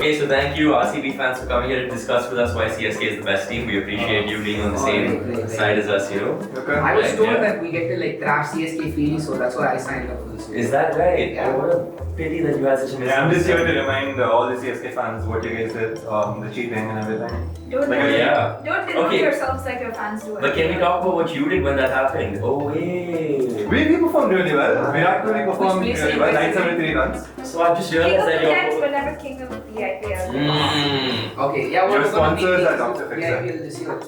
Okay, so thank you RCB fans for coming here to discuss with us why CSK is the best team. We appreciate you being on the same side as us, you know. Okay. I was told that we get to like thrash CSK freely, so that's why I signed up for this. Is that right? Yeah. Oh, what a pity that you had such a mistake. I'm just here to remind all the CSK fans what you guys did, the cheating and everything. Don't delude yourselves like your fans do. But can we talk about what you did when that happened? Oh, wait. We performed really well. Virat Kohli performed really well, 973 runs. So I just realized that you're never king of the IPL. Okay, yeah, your we're sponsors are going to Dr. be kings of the IPL this year.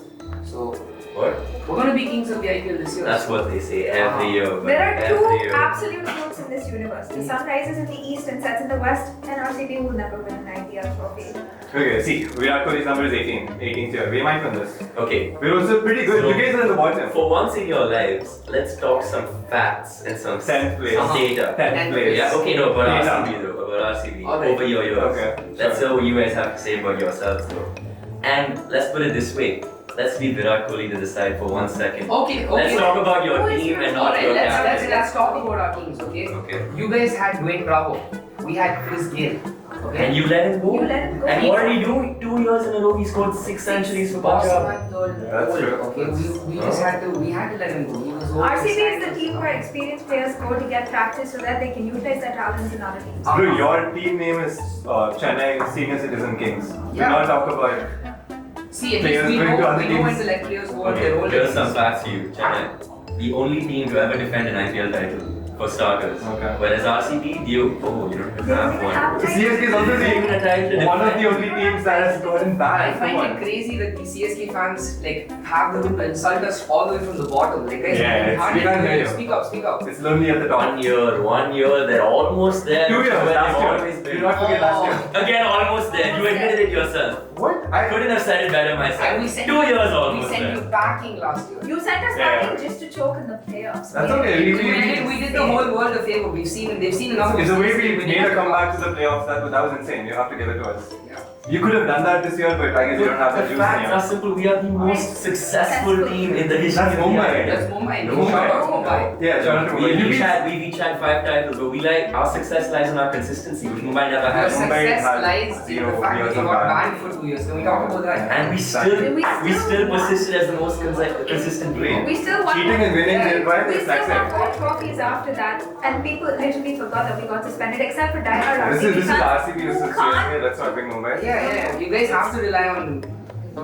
So what? We're going to be kings of the IPL this year. That's what they say every year. There are two absolute truths in this universe. The sun rises in the east and sets in the west, and RCB will never win an IPL trophy. Okay, see, Virat Kohli's number is 18. 18th year. We might win this. Okay. We're also pretty good. So, you guys are in the bottom. For once in your lives, let's talk some facts and some 10th place. Data. 10th place. Yeah, okay, no, but Data. RCB though. About RCB. Okay. Over your years. Okay, Let's sure. see what you guys have to say about yourselves though. And let's put it this way. Let's leave Virat Kohli to the side for 1 second. Okay. Let's talk about your Who is team your and team? not your Alright, captain. let's talk about our teams, okay? Okay. You guys had Dwayne Bravo. We had Chris Gayle. Okay? And you let him go? You let him go. And what did he do? 2 years in a row, he scored 6 centuries for Punjab. That's true. Okay, we just had to let him go. He was RCB is the team where experienced players go to get practice so that they can utilize their talents in other teams. Bro, your team name is Chennai Senior Citizen Kings. Do Yeah. not talk about See, at players least we going to know other when teams. to let players go on their Okay, own. here's some facts to you. Chennai, the only team to ever defend an IPL title, for starters. Okay. Whereas RCB, you don't even have one. CSK is also Even a title one of the defend. only teams that has gotten I banned. find it crazy that the CSK fans like have the room to insult us all the way from the bottom. Like guys, Yeah, we hardly we can't hear you. speak up, speak up. It's lonely at the top. 1 year, they're almost there. 2 years Where they've last always year. been. Do not forget last year. Again, almost there. You admitted it yourself. What? I couldn't have said it better myself. And we sent 2 years almost We sent there. you packing last year. You sent us Yeah. packing just to choke in the playoffs. That's okay. We did the whole world a favor. They've seen enough. It's the way we winning made a the comeback to the playoffs. That was insane. You have to give it to us. Yeah. You could have done that this year, but I guess you don't have the The juice facts are anymore. simple. We are the most successful team in the history That's of the Mumbai. IPL. That's Mumbai. Mumbai. Shout out Mumbai. Yeah, shout out to Mumbai. We've each had 5 titles, but we like our success lies in our consistency, which Mumbai never Your had. Mumbai success had lies in zero the fact that years you of got ban. banned for 2 years. Can we talk about that? And we We still still persisted as the most consistent team. We still won. Cheating and winning didn't work. We That's still won it. 4 trophies after that, and people literally forgot that we got suspended, except for diehard This RCB is fans RCB who versus can't- CSK. Let's not bring Mumbai. Yeah. You guys have to rely on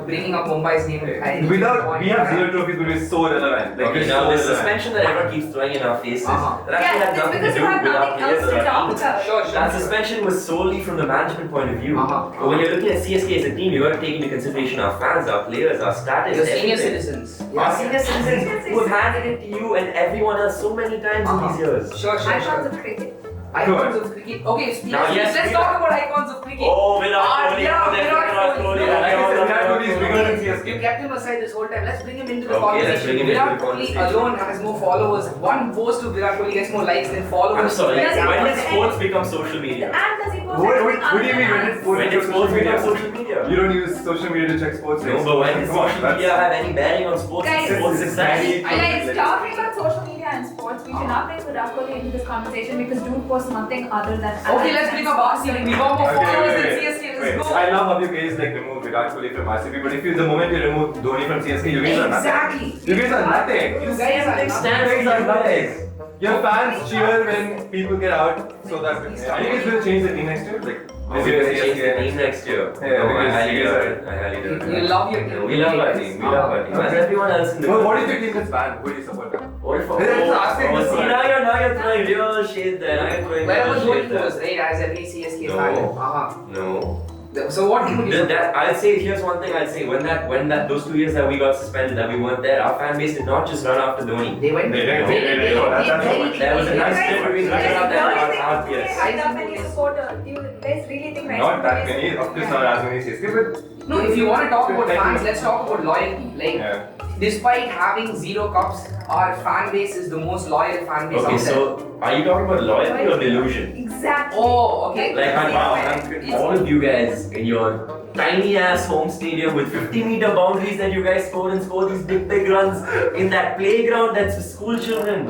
bringing up Mumbai's name. Without, we have 0 trophies, but we're so relevant. Like, Okay, we're now so this relevant. suspension that everyone keeps throwing in our faces, that actually Yeah, had it's nothing to because do you have with our nothing players else or to our talk teams. about. Sure. That suspension was solely from the management point of view. But when you're looking at CSK as a team, you got to take into consideration our fans, our players, our status, Your senior everything. citizens. Our senior citizens who have handed it to you and everyone else so many times in these years. Sure. Icons of cricket. Icons of cricket. Okay, Now, yes, let's talk about icons of cricket. Oh, Virat Kohli. Yeah, Virat Kohli. Like I said, Virat Kohli is bigger than You CSK. kept him aside this whole time. Let's bring him into the Okay, let's conversation. bring him into Virat the Kohli conversation. alone has more followers. One post of Virat Kohli gets more likes than followers. I'm sorry, Does he when did post sports become social media? And does he post What anything do you other mean than when us? did sports When did sports become social media? You don't use social media to check sports. No, but when did Come on, social that's- media have any bearing on sports Guys, success? Guys, talking about social media and sports, we should not bring Virat Kohli into this conversation because dude posts nothing other than. Okay, let's bring up RCB. We got more followers than CSK. Wait, Let's go. I love how you guys like remove Virat Kohli from RCB, but if you the moment you remove Dhoni from CSK, you guys are nothing. Exactly. You guys are nothing. You guys are nothing. Standards are nothing. Your fans cheer when people get out, so that's it. Are you guys going to change the team next year? Like, We're going to change the team next year. Yeah, No, I because highly you guys doubt are- it. I highly doubt it. You love your team. We love our team. We love our team. As everyone else in the Well, what if your team gets banned? Who do you support them? What if? Let's ask him this see, one. now you're throwing real shit there. Now you're throwing Wherever real Dhoni shit there. goes, right, as every CSK No. fan. No. So what team would you support? I'll say here's one thing I'll say. When that those 2 years that we got suspended, that we weren't there, our fan base did not just run after Dhoni. They went. They did. There was a nice step between running after our yes. How many supporters? Do you guys really think Not that many, of course not as many CSK, but No, if you want to talk about fans, let's talk about loyalty. Like, yeah. despite having 0 cups, our fan base is the most loyal fan base Okay, out there. so are you talking about loyalty or delusion? Exactly. Oh, okay. Like all of you guys in your tiny ass home stadium with 50-meter boundaries that you guys score these big runs in that playground that's for school children.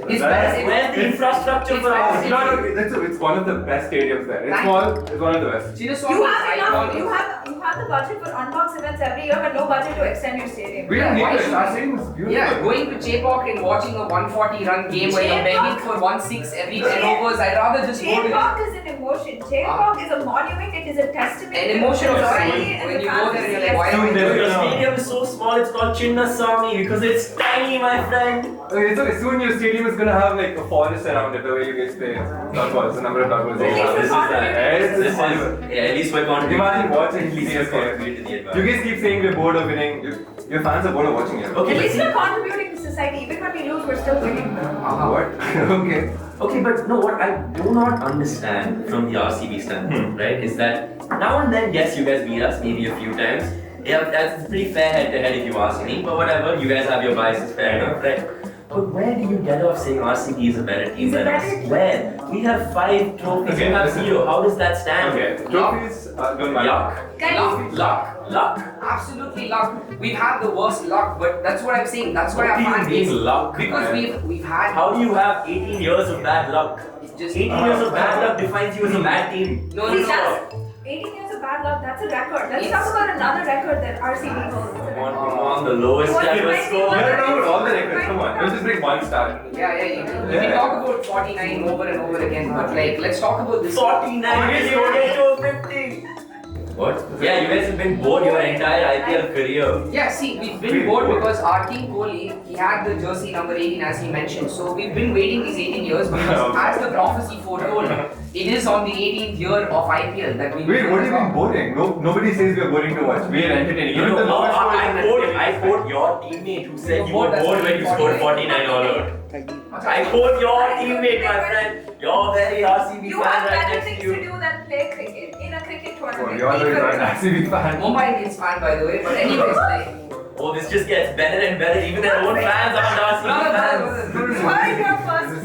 It's That's- better. Where's the infrastructure It's for better. RCB? It's one of the best stadiums there. It's one of the best. She just You wants have enough. iconic. You have the budget for unbox events every year, but no budget to extend your stadium. We don't need why it. should Our we? stadium is beautiful. Yeah, going to Chepauk and watching a 140 run game where you're begging for 1-6 every 10 overs, I'd rather just go to Chepauk is an emotion. Chepauk is a monument. It is a testament. an to emotion of loyalty pride. and When the you go fans there, of you're like, why CSK. am I Soon Your they'll- stadium is so small, it's called Chinnaswamy because it's tiny, my friend. Okay, so soon your stadium is gonna have like a forest around it, the way you guys play dot balls, the number of dot balls. At least This is that. It's This is, Hollywood. yeah, at least we're contributing. Imagine watching At least we're CSK. contributing to the You advantage. guys keep saying we're bored of winning. Your fans are bored of watching it. Okay, At but least see, we're contributing to society. Even when we lose, we're still winning. What? Okay. okay, but no, what I do not understand from the RCB standpoint, right, is that now and then, yes, you guys beat us maybe a few times. Yeah, that's pretty fair head-to-head if you ask me. But whatever, you guys have your biases, fair enough, right? But where do you get off saying RCB is a better team Is a than better us? team. Where? We have 5 trophies, Okay, you have listen. 0. How does that stand? Okay. Trophies don't matter. Yuck. Guys, Luck. Absolutely luck. We've had the worst luck, but that's what I'm saying. That's why What our do you fan mean base. luck? Because we've had. How do you have 18 years of bad luck? It's just 18 years of bad luck defines you as a bad team. No, see, no, no. that's 18 years of bad luck. That's a record. Let's talk about another record that RCB holds. Come on, the lowest What ever might be score. one- You're talking about all the records. Come on. Let's just bring one star. Yeah. You can talk about 49 over and over again, but like, let's talk about this. 49 is to 50. What? Yeah, you guys have been bored your entire IPL career. Yeah, see, we've been bored because our king Kohli, he had the jersey number 18 as he mentioned. So we've been waiting these 18 years because as the prophecy foretold, it is on the 18th year of IPL that we Wait, what do you mean boring? Nobody says we're boring to watch. We're entertaining. You Even know, the lowest score is I entertaining. quote your teammate who said you were That's bored when you scored 49 all out. I quote your teammate, my friend. You're very RCB You fan have right better next things to to you. do than play cricket in a cricket Oh, tournament. you're Be not an good. RCB fan. Mumbai Indians fan, by the way. But anyways, like, Oh, this just gets better and better. Even their own fans aren't RCB fans. Why your first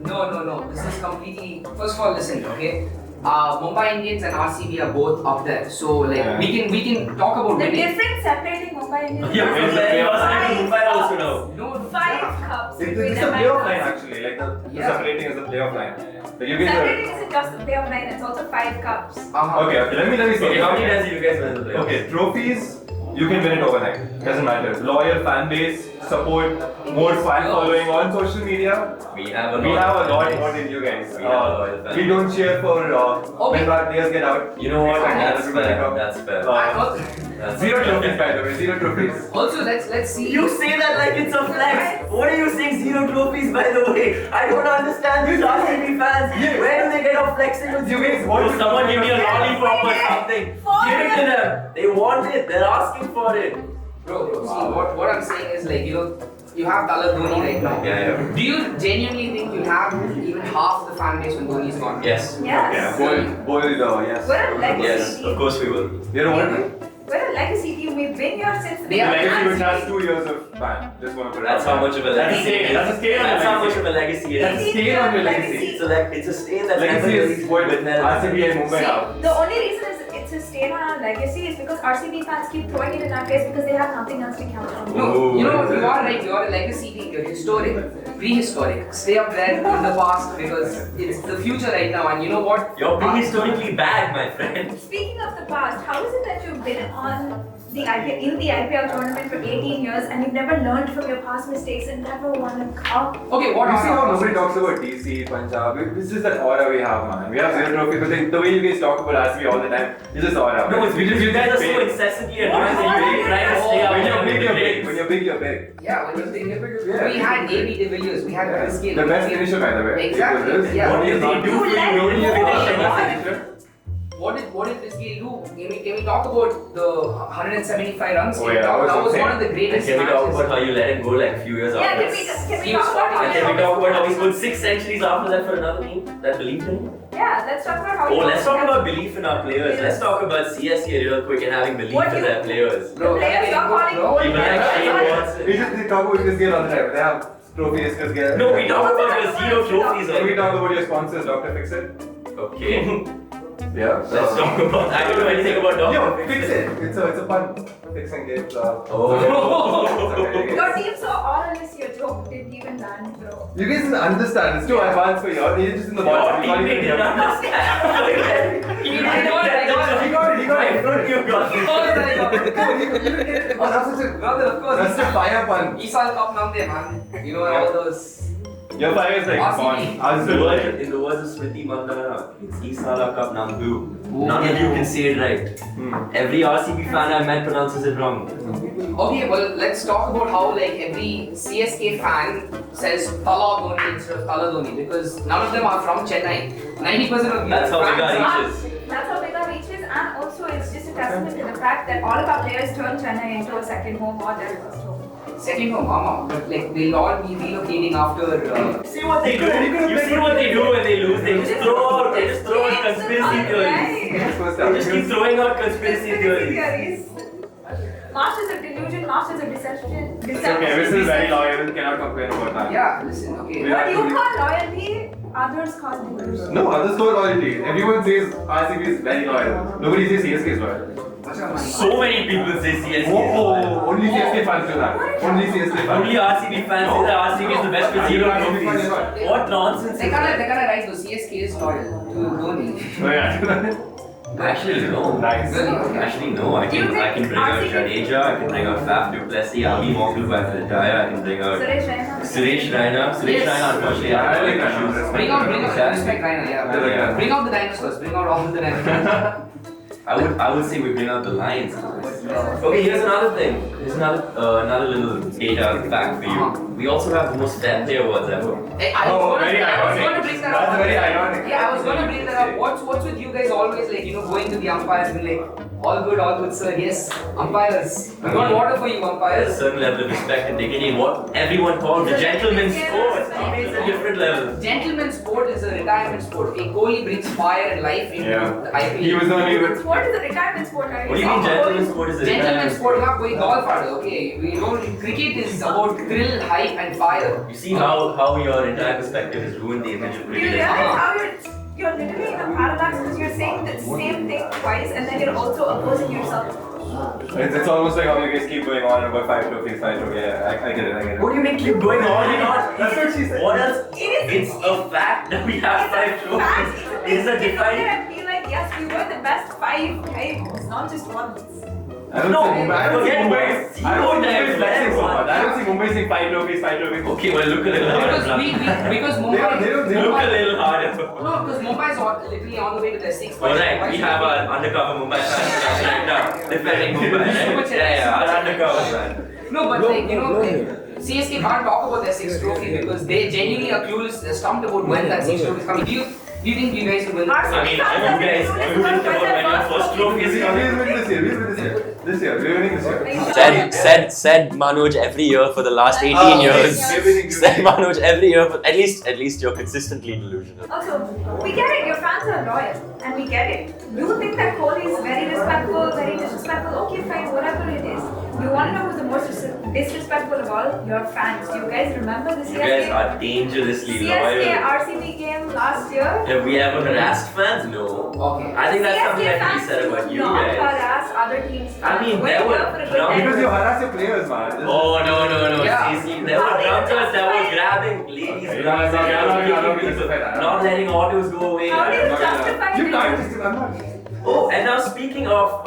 goal? no. This is completely. First of all, listen, okay. Mumbai Indians and RCB are both up there, so like Yeah. we can talk about The winning. difference separating Mumbai Indians You're and comparing us Five to Mumbai also now. No, 5 cups It's between a them playoff and line us. actually. Like the Yeah. separating is a playoff line. So you guys Separating isn't just the playoff line, it's also 5 cups. are. Okay. Let me say. Okay, how many times have you guys won the playoffs? Okay, trophies, you can win it overnight. Doesn't matter. Loyal fan base, support, more fan following on social media. We have a We have a lot of more than you guys. We have a loyal fan We don't cheer for when our players get out. You know what? We That's everybody fair. come. That's fair. That's Zero fair. trophies, by the way. Zero trophies. Also, let's see. You say that like it's a flex. What are you saying? 0 trophies, by the way. I don't understand these RCB fans. Yeah. Where do they get off flexing with you guys? What Oh, is- someone give me a lollipop or something. Give it to them. They want it. They're asking for it. Bro, see, what I'm saying is like, you have Dhoni right now. Yeah. Do you genuinely think you have even half the fan base when Dhoni is gone? Yes. Yes. Bold, yes. We're a legacy Yes. team. Of course we will. You know what? We're a legacy team. We've been here since the They are Legacy beginning. which has 2 years of fan. Just want to put it That's out how there. much of a That's a legacy. stain. That's a stain on That's your how much legacy. of a legacy it That's a is. stain on your legacy. It's a stain that's Legacy never is what been there. RCB and Mumbai See, have. The only reason it's a stain on our legacy is because RCB fans keep throwing it in our face because they have nothing else to count on. No, Ooh. you know what? You are right. You are a legacy team. You're historic, prehistoric. Stay up there in the past because it's the future right now. And you know what? You're prehistorically bad, my friend. Speaking of the past, how is it that you've been on the IPL tournament for 18 years and you've never learned from your past mistakes and never won a cup? Okay, what You are see how our nobody talks about DC, Punjab. It's just that aura we have, man. We have 0 trophies, but the way you guys talk about RCB all the time, it's just aura. No, it's because you guys are so big. incessantly advanced and you really try to stay up When there you're with big, the you're big. grades. When you're big, you're big. Yeah, when you think Yeah. we had AB de Villiers, we had Chris Gayle. The best finisher, by the way. Exactly, It was this. yeah. What is What he did do? he do? Dhoni is the What? best finisher. What did Chris Gayle do? Can we talk about the 175 runs? Oh, yeah, that was one of insane. the And greatest can we talk matches. about how you let him go like a few years Yeah, after? can we He was talk about And can we how talk about how he scored 6 centuries after that for another team that believed in him? Yeah, let's talk about how Oh, let's talk about belief in our players. Let's talk about CSK real quick and having belief What in you- their players. The players are calling Bro, People like Shane We Watson. just they talk about Chris Gayle all the time. They have trophies, Chris Gayle. No, we talk about your 0 trophies. Can we only. talk about your sponsors, Dr. Fix It? Okay. Yeah. Let's talk about. I don't know anything about dog. Yo, fix it. It's a fun fixing game. Your team saw all of this, your joke didn't even land, bro. You guys didn't understand. It's too advanced for you. You're just in the Your bottom. teammate didn't understand. He got it. Oh, that's such a. Brother, of course. That's a fire pun. Isal Cup Namde, man. You know all those. Your fire is like RCB. fun. In the words of Smriti Mandana, it's Isala Cup Nambu. None of you can say it right. Every RCB fan I met pronounces it wrong. Okay, well, let's talk about how like every CSK fan says Tala Dhoni instead of Tala Dhoni because none of them are from Chennai. 90% of That's how big fans our are. reach is. That's how big our reach is, and also it's just a testament to the fact that all of our players turn Chennai into a second home or their first home. Second home, mama, but like they'll all be relocating after. See what they do. You see what they do when they lose. They just throw out conspiracy theories. They just keep throwing out conspiracy theories. Masters of delusion, masters of deception. It's okay, we're still very loyal. Cannot complain about that. Yeah, listen, okay. What you call loyalty, others call delusion. No, others call loyalty. Everyone says RCB is very loyal. Nobody says CSK is loyal. So many people say CSK. Oh, only CSK fans do that. Only CSK fans. Only RCB fans say that RCB is the best with zero trophies. What nonsense They is kinda that? write though, CSK is loyal to Dhoni. Oh yeah. Actually, no. Nice. Really? Okay. Actually, no. I can bring out Jadeja, I can bring out Faf du Plessis, Ali Mogul by Philataya, I can bring out Suresh Raina. Suresh Raina, unfortunately, Yeah, I I like like that. issues. Bring out, respect Raina, yeah. I like that. Bring out the dinosaurs, bring out all the dinosaurs. I would say we bring out the Lions. Okay, here's another thing. Here's another little data fact for you. We also have the most fan play awards ever. I was very gonna ironic. bring that up. That's very ironic. Yeah, I was gonna bring that up. What's with you guys always like, going to the umpires and like, all good, sir. Yes, umpires. We got water for you, There's a umpires. certain level of respect and dignity in what everyone calls the gentleman's sport. It's a different level. Gentleman's sport is a retirement sport. Okay, Kohli brings fire and life into the IPL. He was the only one. What is a retirement sport? What do you mean gentleman's sport is a Gentleman's sport, not going golf hard, okay? We don't. Cricket is about thrill, hype, and fire. You see how your entire perspective has ruined the image of Do you cricket. realize how you're literally in a paradox because you're saying the same thing twice and then you're also opposing yourself? It's almost like how you guys keep going on about 5 trophies. Yeah, I get it. What do you mean keep going on and on? That's what she said. What else? It is. It's a fact that we have 5 trophies. It's a defined. And be like, yes, we were the best 5 times, not just once. I don't No, see Mumbai. I don't see forget Mumbai. Mumbai. I don't see Mumbai flexing so Mumbai. much. I don't see Mumbai saying 5 trophies. Okay, well look a little harder. Because Mumbai. They don't- Look a little harder. No, because Mumbai is literally on the way to their 6th. Alright, we have our undercover Mumbai fans right now defending Mumbai. Right? Yeah, our undercover fan. No, but CSK can't talk about their 6th trophy because they genuinely are clueless, stumped about when that 6th trophy is coming. Do you think you guys will win? I mean, you guys couldn't about when your first trophy is coming. We'll win this year. This year. We're winning this year. Said Manoj every year for the last 18 years. Said Manoj every year, but at least you're consistently delusional. Also, we get it, your fans are loyal, and we get it. You think that Kohli is very respectful, very disrespectful, okay fine, whatever it is. You want to know who's the most disrespectful of all? Your fans. Do you guys remember the You guys CSK? are dangerously CSK loyal. RCB game last year? Have we ever harassed fans? No. Okay. I think that's something CSK that can be fans said about do you not guys. harass other teams. I mean, We're there here were for a good drunk- time. Because you harass your players, man. Oh no. Yeah. See, there were drunkers that were grabbing ladies' bras and not letting autos go away. How do you justify You this? can't just. I'm not. Oh, and now speaking of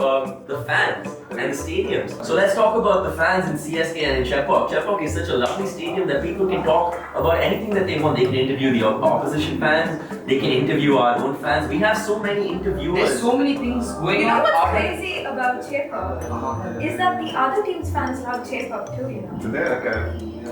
the fans and the stadiums, so let's talk about the fans in CSK and in Chepauk. Chepauk is such a lovely stadium that people can talk about anything that they want. They can interview the opposition fans, they can interview our own fans. We have so many interviewers. There's so many things going You know on. what's crazy about Chepauk? Is that the other team's fans love Chepauk too, you know? Okay.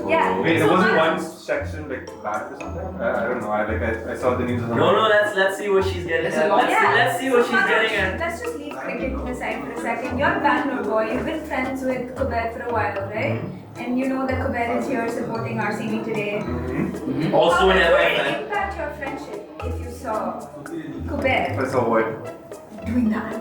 Yeah. Wait, So there wasn't much- one section like bad or something? I don't know. I saw the news or something. No, let's see what she's getting There's a at. lot- Let's see what so she's Manoj, getting at. Let's just leave cricket aside for a second. You're a Bangalore boy. You've been friends with Kuber for a while, right? And you know that Kuber is here supporting RCB today. Also How an would LA it fan. impact your friendship if you saw Kuber I saw what? doing that?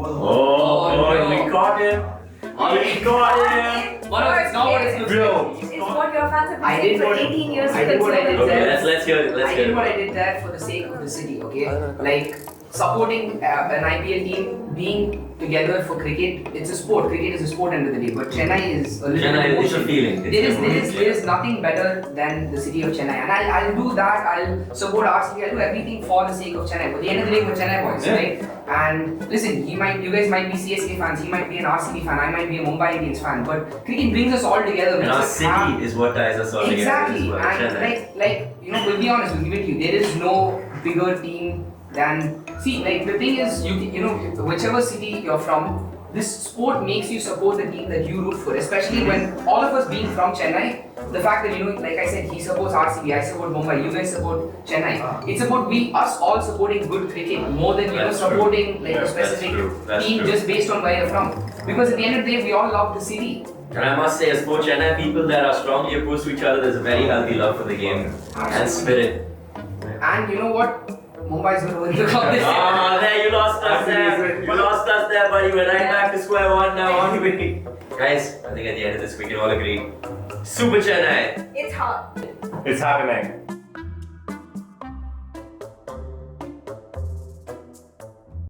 Oh, we caught him. We got him. Powerhouse, it's not what it looks Bro. like. It's what your fans have been I saying did for what- 18 years. I did what I did Okay, there. let's hear it. Let's I hear did what I it. did there for the sake of the city, okay? Like supporting an IPL team being together for cricket, it's a sport. Cricket is a sport end of the day, but Chennai is a little Chennai, emotion. it's a feeling. There is nothing better than the city of Chennai, and I'll do that. I'll support RCB. I'll do everything for the sake of Chennai. But at the end of the day, we're Chennai boys, Yeah. right? And listen, you guys might be CSK fans. He might be an RCB fan. I might be a Mumbai Indians fan. But cricket brings us all together. And makes our us have- city is what ties us all together Exactly, as well. and Chennai. like we'll be honest, we'll give it to you. There is no bigger team than like the thing is whichever city you're from, this sport makes you support the team that you root for. Especially when all of us being from Chennai, the fact that like I said, he supports RCB, I support Mumbai, you guys support Chennai. It's about us all supporting good cricket more than That's supporting true. like Yeah, a specific that's team true. just based on where you're from. Because at the end of the day, we all love the city. And I must say, as for Chennai people that are strongly opposed to each other, there's a very healthy love for the game and spirit. And you know what? Mumbai is going to win the competition. Ah, there you lost us there. You lost us there, buddy. We're right back to square one now, aren't we? Guys, I think at the end of this we can all agree. Super Chennai. It's hard. It's happening.